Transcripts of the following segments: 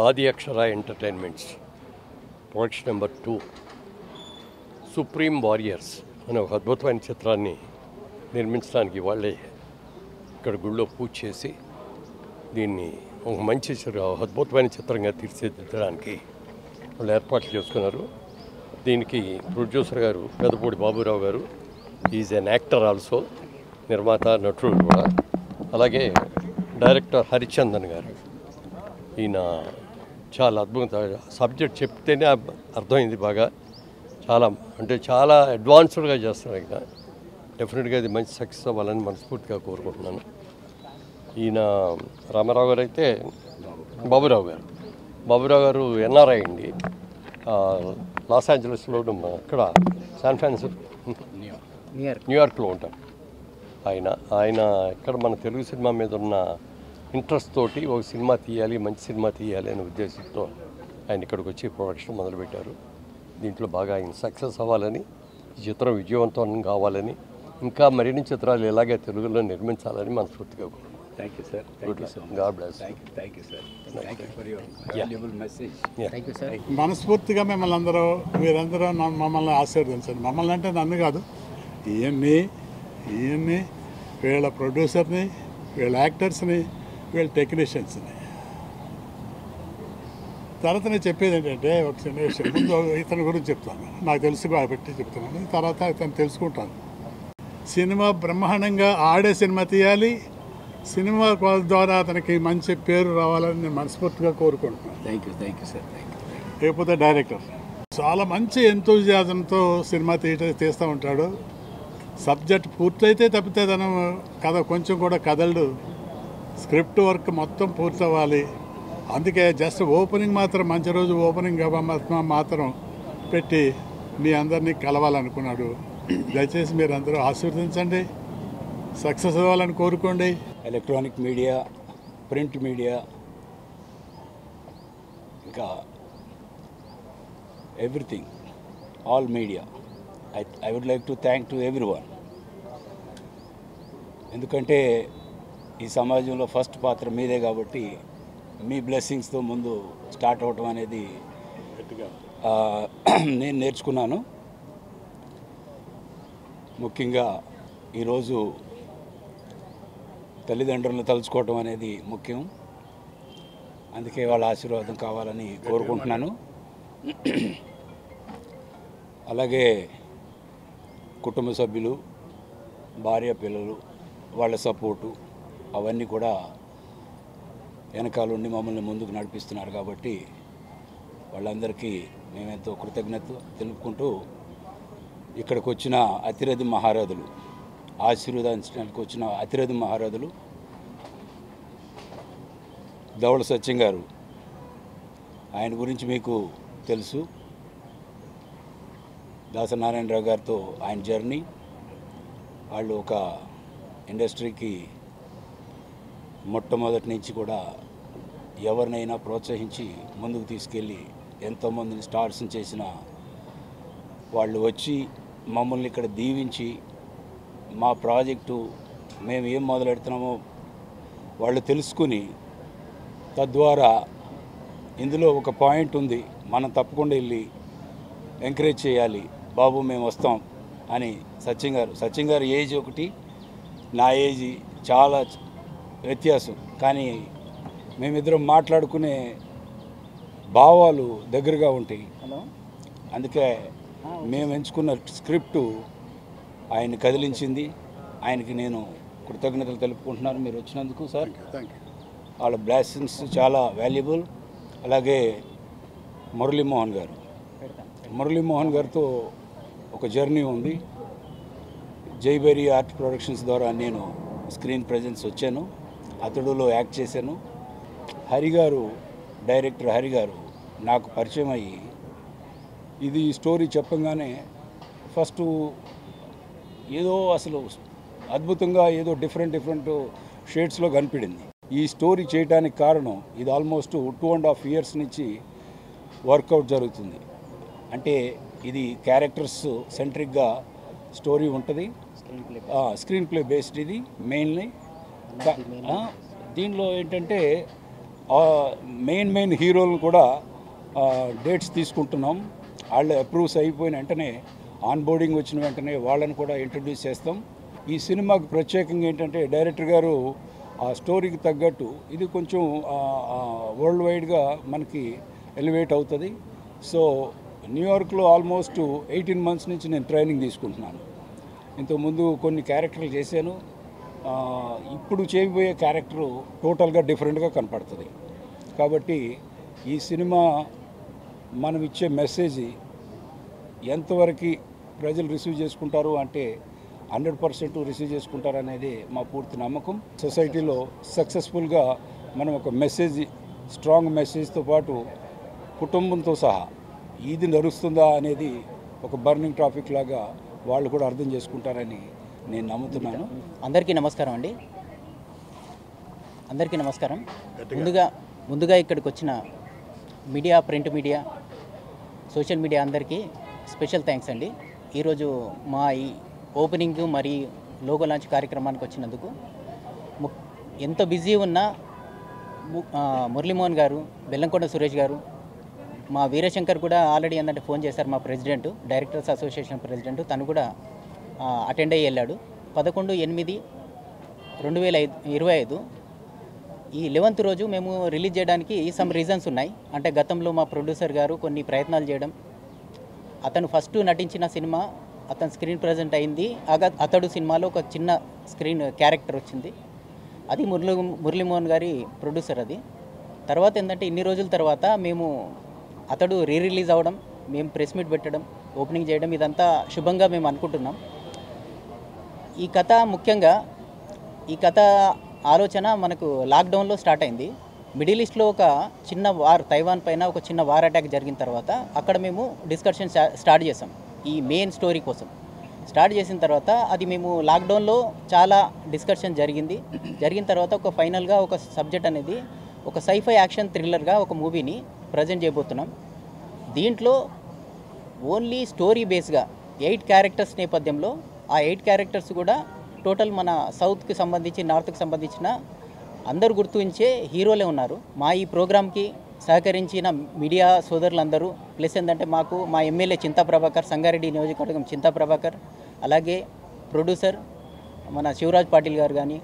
ఆది Akshara entertainments production number 2 supreme warriors అనే ఒక అద్భుతమైన చిత్రాన్ని నిర్మించడానికి వాళ్ళే ఇక్కడ గుళ్ళో పూజ చేసి దీన్ని ఒక మంచి అద్భుతమైన చిత్రంగా తీర్చిదిద్దడానికి వాళ్ళు ఏర్పాట్లు చేసుకున్నారు. దీనికి ప్రొడ్యూసర్ గారు పెదపూడి బాబురావు గారు, ఈజ్ ఎన్ యాక్టర్ ఆల్సో, నిర్మాత నటుడు కూడా. అలాగే డైరెక్టర్ హరిచందన్ గారు, ఈయన చాలా అద్భుత సబ్జెక్ట్ చెప్తేనే అర్థమైంది బాగా. చాలా అడ్వాన్స్డ్గా చేస్తున్నారు. ఇక్కడ డెఫినెట్గా ఇది మంచి సక్సెస్ అవ్వాలని మనస్ఫూర్తిగా కోరుకుంటున్నాను. ఈయన రామారావు గారు అయితే బాబురావు గారు ఎన్ఆర్ఐ అండి, లాస్ ఏంజలస్లో అక్కడ శాన్ ఫ్రాన్సిస్కో న్యూయార్క్లో ఉంటారు. ఆయన ఇక్కడ మన తెలుగు సినిమా మీద ఉన్న ఇంట్రెస్ట్ తోటి ఒక సినిమా తీయాలి, మంచి సినిమా తీయాలి అనే ఉద్దేశంతో ఆయన ఇక్కడికి వచ్చి ప్రొడక్షన్ మొదలుపెట్టారు. దీంట్లో బాగా ఆయన సక్సెస్ అవ్వాలని, ఈ చిత్రం విజయవంతం కావాలని, ఇంకా మరిన్ని చిత్రాలు ఇలాగే తెలుగులో నిర్మించాలని మనస్ఫూర్తిగా కోరుకుంటున్నాను. Thank you, sir. Thank you, sir. God bless. Thank you, sir. Thank you for your valuable message. Thank you, sir. మనస్ఫూర్తిగా మీరందరూ మమ్మల్ని ఆశీర్వదించండి. మమ్మల్ని అంటే నన్ను కాదు, ఈయన్ని వీళ్ళ ప్రొడ్యూసర్ని, వీళ్ళ యాక్టర్స్ని, వీళ్ళ టెక్నీషియన్స్ని. తర్వాత నేను చెప్పేది ఏంటంటే, ఒక చిన్న విషయం. ముందు ఇతని గురించి చెప్తాను, నాకు తెలుసు కాబట్టి చెప్తున్నాను. తర్వాత ఇతను తెలుసుకుంటాను. సినిమా బ్రహ్మాండంగా ఆడే సినిమా తీయాలి, సినిమా ద్వారా అతనికి మంచి పేరు రావాలని నేను మనస్ఫూర్తిగా కోరుకుంటున్నాను. Thank you sir. లేకపోతే డైరెక్టర్ చాలా మంచి ఎంతూజియాజంతో సినిమా తీస్తూ ఉంటాడు. సబ్జెక్ట్ పూర్తయితే తప్పితే తను కథ కొంచెం కూడా కదలడు. స్క్రిప్ట్ వర్క్ మొత్తం పూర్తవ్వాలి. అందుకే జస్ట్ ఓపెనింగ్ మాత్రం, మంచి రోజు ఓపెనింగ్ మాత్రం పెట్టి మీ అందరినీ కలవాలనుకున్నాడు. దయచేసి మీరు అందరూ ఆశీర్వదించండి, సక్సెస్ అవ్వాలని కోరుకోండి. ఎలక్ట్రానిక్ మీడియా, ప్రింట్ మీడియా, ఇంకా everything, all media, I would like to thank to everyone. ఎందుకంటే ఈ సమాజంలో ఫస్ట్ పాత్ర మీదే కాబట్టి మీ బ్లెస్సింగ్స్తో ముందు స్టార్ట్ అవటం అనేది నేను నేర్చుకున్నాను. ముఖ్యంగా ఈరోజు తల్లిదండ్రులను తలుచుకోవటం అనేది ముఖ్యం. అందుకే వాళ్ళ ఆశీర్వాదం కావాలని కోరుకుంటున్నాను. అలాగే కుటుంబ సభ్యులు, భార్య, పిల్లలు, వాళ్ళ సపోర్టు అవన్నీ కూడా వెనకాలండి మమ్మల్ని ముందుకు నడిపిస్తున్నారు. కాబట్టి వాళ్ళందరికీ మేమెంతో కృతజ్ఞత తెలుపుకుంటూ, ఇక్కడికి వచ్చిన అతిరథి మహారథులు, ఆశీర్వదించడానికి వచ్చిన అతిరథి మహారథులు ధవళ సత్యం గారు, ఆయన గురించి మీకు తెలుసు. దాసనారాయణరావు గారితో ఆయన జర్నీ, వాళ్ళు ఒక ఇండస్ట్రీకి మొట్టమొదటి నుంచి కూడా ఎవరినైనా ప్రోత్సహించి ముందుకు తీసుకెళ్ళి ఎంతోమందిని స్టార్స్ని చేసిన వాళ్ళు వచ్చి మమ్మల్ని ఇక్కడ దీవించి మా ప్రాజెక్టు మేము ఏం మొదలెడుతున్నామో వాళ్ళు తెలుసుకుని, తద్వారా ఇందులో ఒక పాయింట్ ఉంది, మనం తప్పకుండా వెళ్ళి ఎంకరేజ్ చేయాలి, బాబు మేము వస్తాం అని సత్యం గారు ఏజ్ ఒకటి, నా ఏజ్ చాలా వ్యత్యాసం, కానీ మేమిద్దరం మాట్లాడుకునే భావాలు దగ్గరగా ఉంటాయి. అందుకే మేము ఎంచుకున్న స్క్రిప్టు ఆయన కదిలించింది. ఆయనకి నేను కృతజ్ఞతలు తెలుపుకుంటున్నాను మీరు వచ్చినందుకు సార్. వాళ్ళ బ్లెస్సింగ్స్ చాలా వాల్యుబుల్. అలాగే మురళీమోహన్ గారితో ఒక జర్నీ ఉంది. జైబెరీ ఆర్ట్ ప్రొడక్షన్స్ ద్వారా నేను స్క్రీన్ ప్రెజెన్స్ వచ్చాను, అతడులో యాక్ట్ చేశాను. డైరెక్టర్ హరి గారు నాకు పరిచయం అయ్యి ఇది స్టోరీ చెప్పంగానే ఫస్ట్ ఏదో అసలు అద్భుతంగా ఏదో డిఫరెంట్ షేడ్స్లో కనిపించింది. ఈ స్టోరీ చేయడానికి కారణం ఇది ఆల్మోస్ట్ 2.5 years నుంచి వర్కౌట్ జరుగుతుంది. అంటే ఇది క్యారెక్టర్స్ సెంట్రిక్గా స్టోరీ ఉంటుంది, స్క్రీన్ ప్లే బేస్డ్ ఇది మెయిన్లీ. దీనిలో ఏంటంటే మెయిన్ హీరోలను కూడా డేట్స్ తీసుకుంటున్నాం. వాళ్ళు అప్రూవ్స్ అయిపోయిన వెంటనే ఆన్ బోర్డింగ్ వచ్చిన వెంటనే వాళ్ళని కూడా ఇంట్రడ్యూస్ చేస్తాం. ఈ సినిమాకి ప్రత్యేకంగా ఏంటంటే డైరెక్టర్ గారు ఆ స్టోరీకి తగ్గట్టు ఇది కొంచెం వరల్డ్ వైడ్గా మనకి ఎలివేట్ అవుతుంది. సో న్యూయార్క్లో ఆల్మోస్ట్ 18 months నుంచి నేను ట్రైనింగ్ తీసుకుంటున్నాను. ఇంతకుముందు కొన్ని క్యారెక్టర్లు చేశాను. ఇప్పుడు చేయబోయే క్యారెక్టరు టోటల్గా డిఫరెంట్గా కనపడుతుంది. కాబట్టి ఈ సినిమా మనం ఇచ్చే మెసేజ్ ఎంతవరకు ప్రజలు రిసీవ్ చేసుకుంటారు అంటే 100% రిసీవ్ చేసుకుంటారు అనేది మా పూర్తి నమ్మకం. సొసైటీలో సక్సెస్ఫుల్గా మనం ఒక మెసేజ్, స్ట్రాంగ్ మెసేజ్తో పాటు కుటుంబంతో సహా ఇది నడుస్తుందా అనేది ఒక బర్నింగ్ టాపిక్ లాగా వాళ్ళు కూడా అర్థం చేసుకుంటారని నేను నమ్ముతున్నాను. అందరికీ నమస్కారం అండి. అందరికీ నమస్కారం. ముందుగా ఇక్కడికి వచ్చిన media, print media, social media అందరికీ స్పెషల్ థ్యాంక్స్ అండి. ఈరోజు మా ఈ ఓపెనింగ్ మరియు లోగో లాంచ్ కార్యక్రమానికి వచ్చినందుకు ఎంతో బిజీ ఉన్న మురళీమోహన్ గారు, బెల్లంకొండ సురేష్ గారు, మా వీరశంకర్ కూడా ఆల్రెడీ ఏంటంటే ఫోన్ చేశారు. మా ప్రెసిడెంట్, డైరెక్టర్స్ అసోసియేషన్ ప్రెసిడెంట్, తను కూడా అటెండ్ అయ్యి వెళ్ళాడు. 11/8/2025 ఈ 11th రోజు మేము రిలీజ్ చేయడానికి సమ్ రీజన్స్ ఉన్నాయి. అంటే గతంలో మా ప్రొడ్యూసర్ గారు కొన్ని ప్రయత్నాలు చేయడం, అతను ఫస్ట్ నటించిన సినిమా అతను స్క్రీన్ ప్రజెంట్ అయింది. అతడు సినిమాలో ఒక చిన్న స్క్రీన్ క్యారెక్టర్ వచ్చింది. అది మురళీమోహన్ గారి ప్రొడ్యూసర్. అది తర్వాత ఏంటంటే ఇన్ని రోజుల తర్వాత మేము అతడు రిలీజ్ అవ్వడం, మేము ప్రెస్ మీట్ పెట్టడం, ఓపెనింగ్ చేయడం, ఇదంతా శుభంగా మేము అనుకుంటున్నాం. ముఖ్యంగా ఈ కథ ఆలోచన మనకు లాక్డౌన్లో స్టార్ట్ అయింది. మిడిల్ ఈస్ట్లో ఒక చిన్న వార్, తైవాన్ పైన ఒక చిన్న వార్ అటాక్ జరిగిన తర్వాత అక్కడ మేము డిస్కషన్ స్టార్ట్ చేసాం. ఈ మెయిన్ స్టోరీ కోసం స్టార్ట్ చేసిన తర్వాత అది మేము లాక్డౌన్లో చాలా డిస్కషన్ జరిగిన తర్వాత ఒక ఫైనల్గా ఒక సబ్జెక్ట్ అనేది ఒక సైఫై యాక్షన్ థ్రిల్లర్గా ఒక మూవీని ప్రజెంట్ చేయబోతున్నాం. దీంట్లో ఓన్లీ స్టోరీ బేస్గా 8 క్యారెక్టర్స్ నేపథ్యంలో, ఆ 8 క్యారెక్టర్స్ కూడా టోటల్ మన సౌత్కి సంబంధించి, నార్త్కి సంబంధించిన అందరూ గుర్తుంచే హీరోలే ఉన్నారు. మా ఈ ప్రోగ్రామ్కి సహకరించిన మీడియా సోదరులందరూ, ప్లస్ ఏంటంటే మాకు మా ఎమ్మెల్యే చింతా ప్రభాకర్, సంగారెడ్డి నియోజకవర్గం చింతా ప్రభాకర్, అలాగే ప్రొడ్యూసర్ మన శివరాజ్ పాటిల్ గారు కానీ,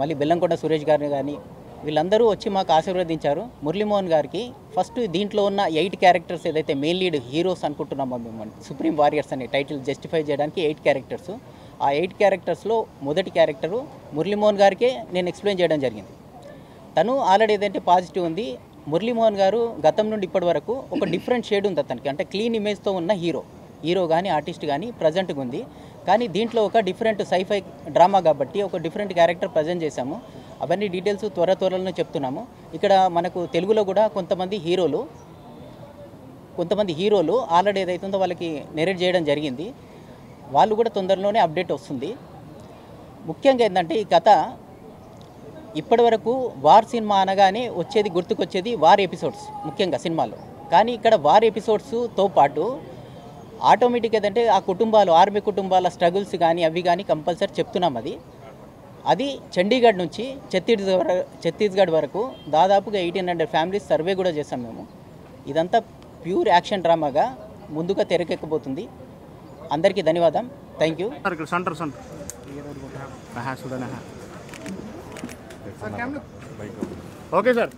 మళ్ళీ బెల్లంకొండ సురేష్ గారిని కానీ, వీళ్ళందరూ వచ్చి మాకు ఆశీర్వదించారు. మురళీమోహన్ గారికి ఫస్ట్ దీంట్లో ఉన్న 8 క్యారెక్టర్స్ ఏదైతే మెయిన్ లీడ్ హీరోస్ అనుకుంటున్నామో మేము, సుప్రీం వారియర్స్ అనే టైటిల్ జస్టిఫై చేయడానికి 8 క్యారెక్టర్స్. ఆ 8 క్యారెక్టర్స్లో మొదటి క్యారెక్టరు మురళీమోహన్ గారికే నేను ఎక్స్ప్లెయిన్ చేయడం జరిగింది. తను ఆల్రెడీ ఏదైతే పాజిటివ్ ఉంది. మురళీమోహన్ గారు గతం నుండి ఇప్పటి వరకు ఒక డిఫరెంట్ షేడ్ ఉంది అతనికి. అంటే క్లీన్ ఇమేజ్తో ఉన్న హీరో కానీ ఆర్టిస్ట్ కానీ ప్రజెంట్గా ఉంది. కానీ దీంట్లో ఒక డిఫరెంట్ సైఫై డ్రామా కాబట్టి ఒక డిఫరెంట్ క్యారెక్టర్ ప్రజెంట్ చేశాము. అవన్నీ డీటెయిల్స్ త్వరలోనే చెప్తున్నాము. ఇక్కడ మనకు తెలుగులో కూడా కొంతమంది హీరోలు ఆల్రెడీ ఏదైతుందో వాళ్ళకి నెరేట్ చేయడం జరిగింది. వాళ్ళు కూడా తొందరలోనే అప్డేట్ వస్తుంది. ముఖ్యంగా ఏంటంటే ఈ కథ ఇప్పటి వరకు వార్ సినిమా అనగానే గుర్తుకొచ్చేది వార్ ఎపిసోడ్స్ ముఖ్యంగా సినిమాలో. కానీ ఇక్కడ వార్ ఎపిసోడ్స్తో పాటు ఆటోమేటిక్ ఏంటంటే ఆ కుటుంబాలు, ఆర్మీ కుటుంబాల స్ట్రగుల్స్ కానీ అవి కానీ కంపల్సరీ చెప్తున్నాం. అది చండీగఢ్ నుంచి ఛత్తీస్గఢ్ వరకు దాదాపుగా 1800 ఫ్యామిలీస్ సర్వే కూడా చేసాం మేము. ఇదంతా ప్యూర్ యాక్షన్ డ్రామాగా ముందుగా తెరకెక్కబోతుంది. అందరికీ ధన్యవాదం. Thank you. Okay sir.